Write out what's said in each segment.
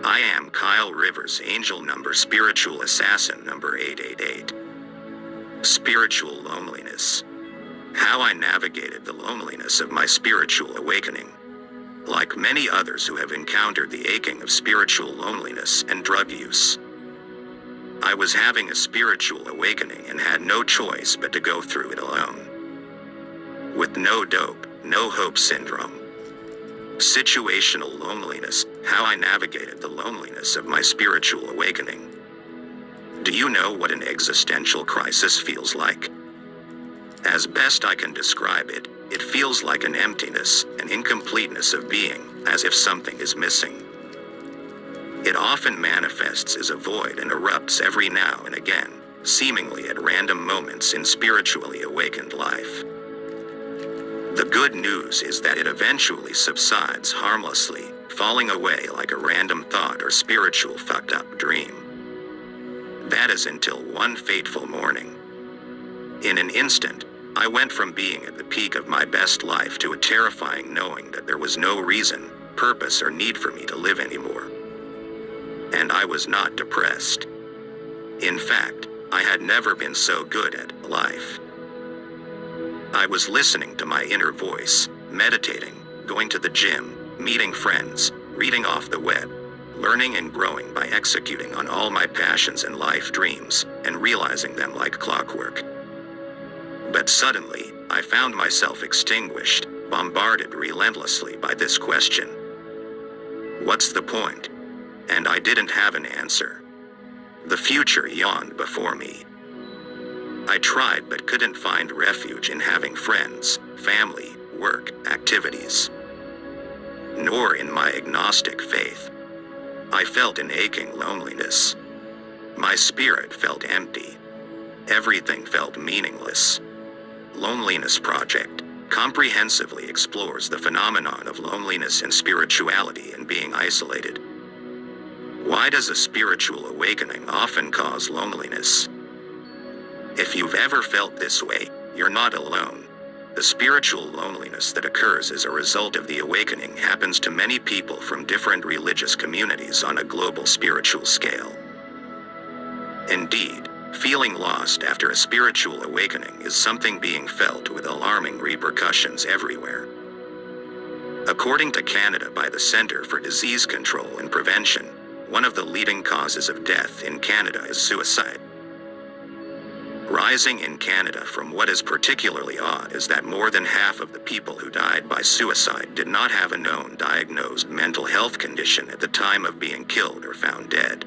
I am Kyle Rivers, angel number spiritual assassin number 888. Spiritual loneliness. How I navigated the loneliness of my spiritual awakening. Like many others who have encountered the aching of spiritual loneliness and drug use, I was having a spiritual awakening and had no choice but to go through it alone. With no dope, no hope syndrome. Situational loneliness, how I navigated the loneliness of my spiritual awakening. Do you know what an existential crisis feels like? As best I can describe it, it feels like an emptiness, an incompleteness of being, as if something is missing. It often manifests as a void and erupts every now and again, seemingly at random moments in spiritually awakened life. The good news is that it eventually subsides harmlessly, falling away like a random thought or spiritual fucked up dream. That is until one fateful morning. In an instant, I went from being at the peak of my best life to a terrifying knowing that there was no reason, purpose, or need for me to live anymore. And I was not depressed. In fact, I had never been so good at life. I was listening to my inner voice, meditating, going to the gym, meeting friends, reading off the web, learning and growing by executing on all my passions and life dreams, and realizing them like clockwork. But suddenly, I found myself extinguished, bombarded relentlessly by this question. What's the point? And I didn't have an answer. The future yawned before me. I tried but couldn't find refuge in having friends, family, work, activities. Nor in my agnostic faith. I felt an aching loneliness. My spirit felt empty. Everything felt meaningless. Loneliness Project comprehensively explores the phenomenon of loneliness and spirituality and being isolated. Why does a spiritual awakening often cause loneliness? If you've ever felt this way, you're not alone. The spiritual loneliness that occurs as a result of the awakening happens to many people from different religious communities on a global spiritual scale. Indeed, feeling lost after a spiritual awakening is something being felt with alarming repercussions everywhere. According to Canada by the Centre for Disease Control and Prevention, one of the leading causes of death in Canada is suicide. Rising in Canada from what is particularly odd is that more than half of the people who died by suicide did not have a known diagnosed mental health condition at the time of being killed or found dead.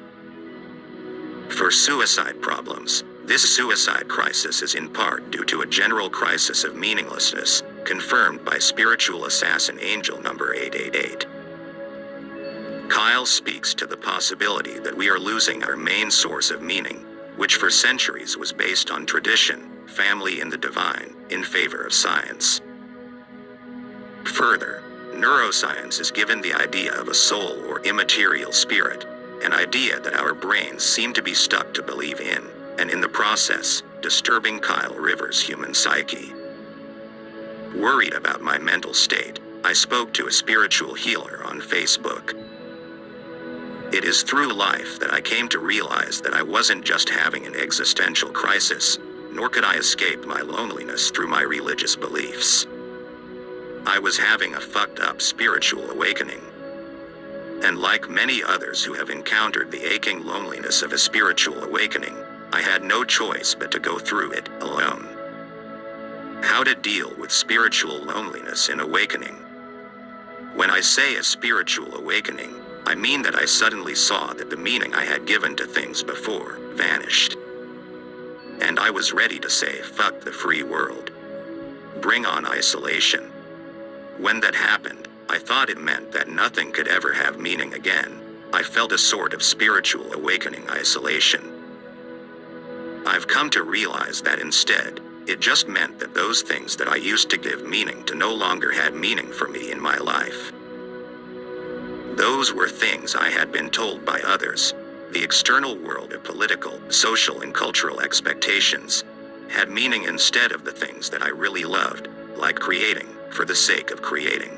For suicide problems, this suicide crisis is in part due to a general crisis of meaninglessness, confirmed by spiritual assassin angel number 888. Kyle speaks to the possibility that we are losing our main source of meaning, which for centuries was based on tradition, family, and the divine, in favor of science. Further, neuroscience is given the idea of a soul or immaterial spirit, an idea that our brains seem to be stuck to believe in, and in the process, disturbing Kyle Rivers' human psyche. Worried about my mental state, I spoke to a spiritual healer on Facebook. It is through life that I came to realize that I wasn't just having an existential crisis, nor could I escape my loneliness through my religious beliefs. I was having a fucked up spiritual awakening. And like many others who have encountered the aching loneliness of a spiritual awakening, I had no choice but to go through it alone. How to deal with spiritual loneliness in awakening. When I say a spiritual awakening, I mean that I suddenly saw that the meaning I had given to things before vanished. And I was ready to say, fuck the free world. Bring on isolation. When that happened, I thought it meant that nothing could ever have meaning again. I felt a sort of spiritual awakening isolation. I've come to realize that instead, it just meant that those things that I used to give meaning to no longer had meaning for me in my life. Those were things I had been told by others, the external world of political, social, and cultural expectations, had meaning instead of the things that I really loved, like creating, for the sake of creating.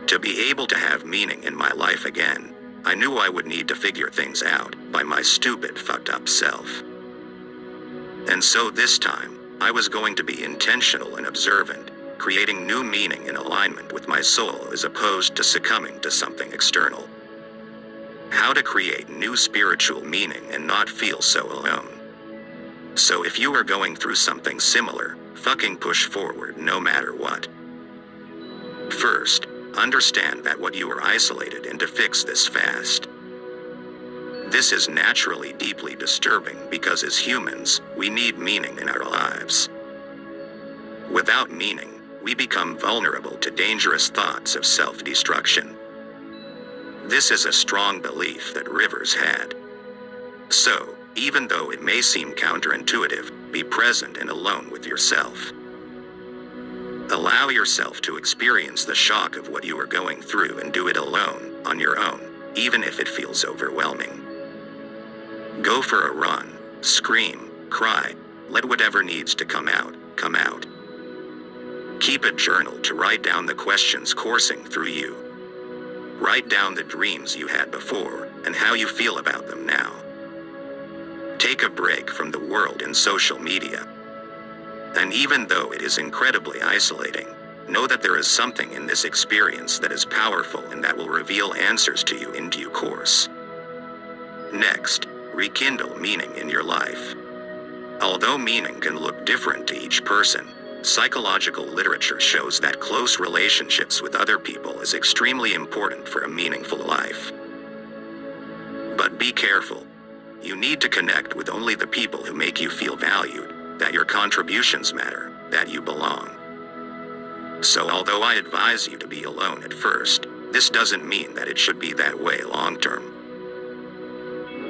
To be able to have meaning in my life again, I knew I would need to figure things out by my stupid fucked up self. And so this time, I was going to be intentional and observant, creating new meaning in alignment with my soul as opposed to succumbing to something external. How to create new spiritual meaning and not feel so alone. So if you are going through something similar, fucking push forward no matter what. First, understand that what you are isolated and to fix this fast. This is naturally deeply disturbing because as humans, we need meaning in our lives. Without meaning, we become vulnerable to dangerous thoughts of self-destruction. This is a strong belief that Rivers had. So, even though it may seem counterintuitive, be present and alone with yourself. Allow yourself to experience the shock of what you are going through and do it alone, on your own, even if it feels overwhelming. Go for a run, scream, cry, let whatever needs to come out, come out. Keep a journal to write down the questions coursing through you. Write down the dreams you had before, and how you feel about them now. Take a break from the world and social media. And even though it is incredibly isolating, know that there is something in this experience that is powerful and that will reveal answers to you in due course. Next, rekindle meaning in your life. Although meaning can look different to each person, psychological literature shows that close relationships with other people is extremely important for a meaningful life. But be careful. You need to connect with only the people who make you feel valued, that your contributions matter, that you belong. So although I advise you to be alone at first, this doesn't mean that it should be that way long term.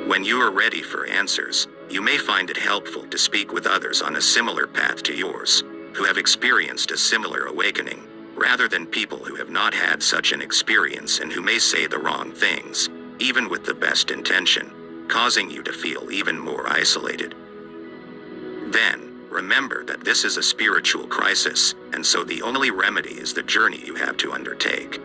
When you are ready for answers, you may find it helpful to speak with others on a similar path to yours, who have experienced a similar awakening, rather than people who have not had such an experience and who may say the wrong things, even with the best intention, causing you to feel even more isolated. Then, remember that this is a spiritual crisis, and so the only remedy is the journey you have to undertake.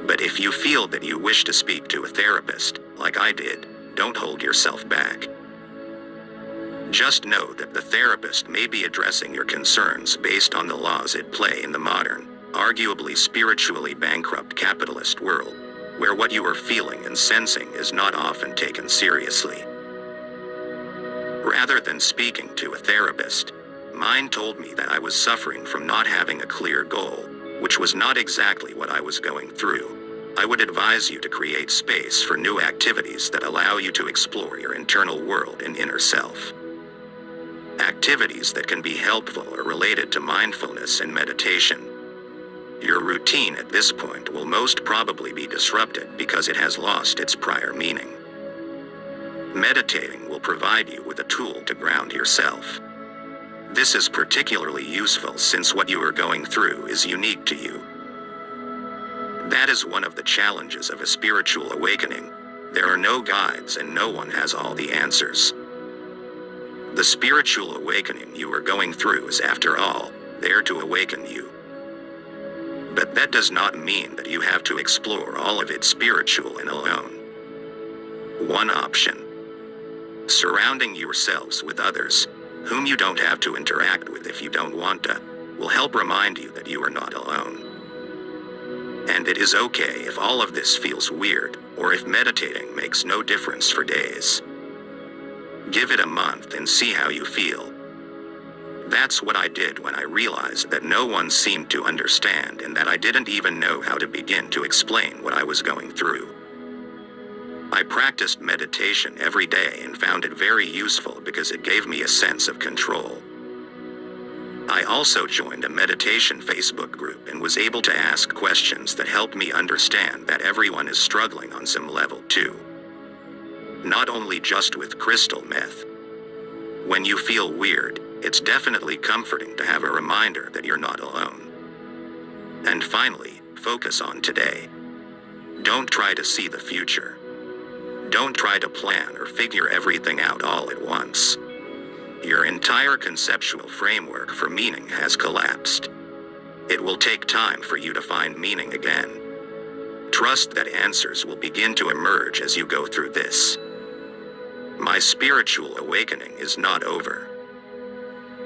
But if you feel that you wish to speak to a therapist, like I did, don't hold yourself back. Just know that the therapist may be addressing your concerns based on the laws at play in the modern, arguably spiritually bankrupt capitalist world, where what you are feeling and sensing is not often taken seriously. Rather than speaking to a therapist, mine told me that I was suffering from not having a clear goal, which was not exactly what I was going through. I would advise you to create space for new activities that allow you to explore your internal world and inner self. Activities that can be helpful are related to mindfulness and meditation. Your routine at this point will most probably be disrupted because it has lost its prior meaning. Meditating will provide you with a tool to ground yourself. This is particularly useful since what you are going through is unique to you. That is one of the challenges of a spiritual awakening. There are no guides and no one has all the answers. The spiritual awakening you are going through is, after all, there to awaken you. But that does not mean that you have to explore all of it spiritual and alone. One option: surrounding yourselves with others, whom you don't have to interact with if you don't want to, will help remind you that you are not alone. And it is okay if all of this feels weird, or if meditating makes no difference for days. Give it a month and see how you feel. That's what I did when I realized that no one seemed to understand and that I didn't even know how to begin to explain what I was going through. I practiced meditation every day and found it very useful because it gave me a sense of control. I also joined a meditation Facebook group and was able to ask questions that helped me understand that everyone is struggling on some level too. Not only just with crystal meth. When you feel weird, it's definitely comforting to have a reminder that you're not alone. And finally, focus on today. Don't try to see the future. Don't try to plan or figure everything out all at once. Your entire conceptual framework for meaning has collapsed. It will take time for you to find meaning again. Trust that answers will begin to emerge as you go through this. My spiritual awakening is not over.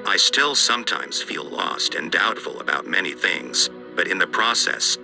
I still sometimes feel lost and doubtful about many things, but in the process,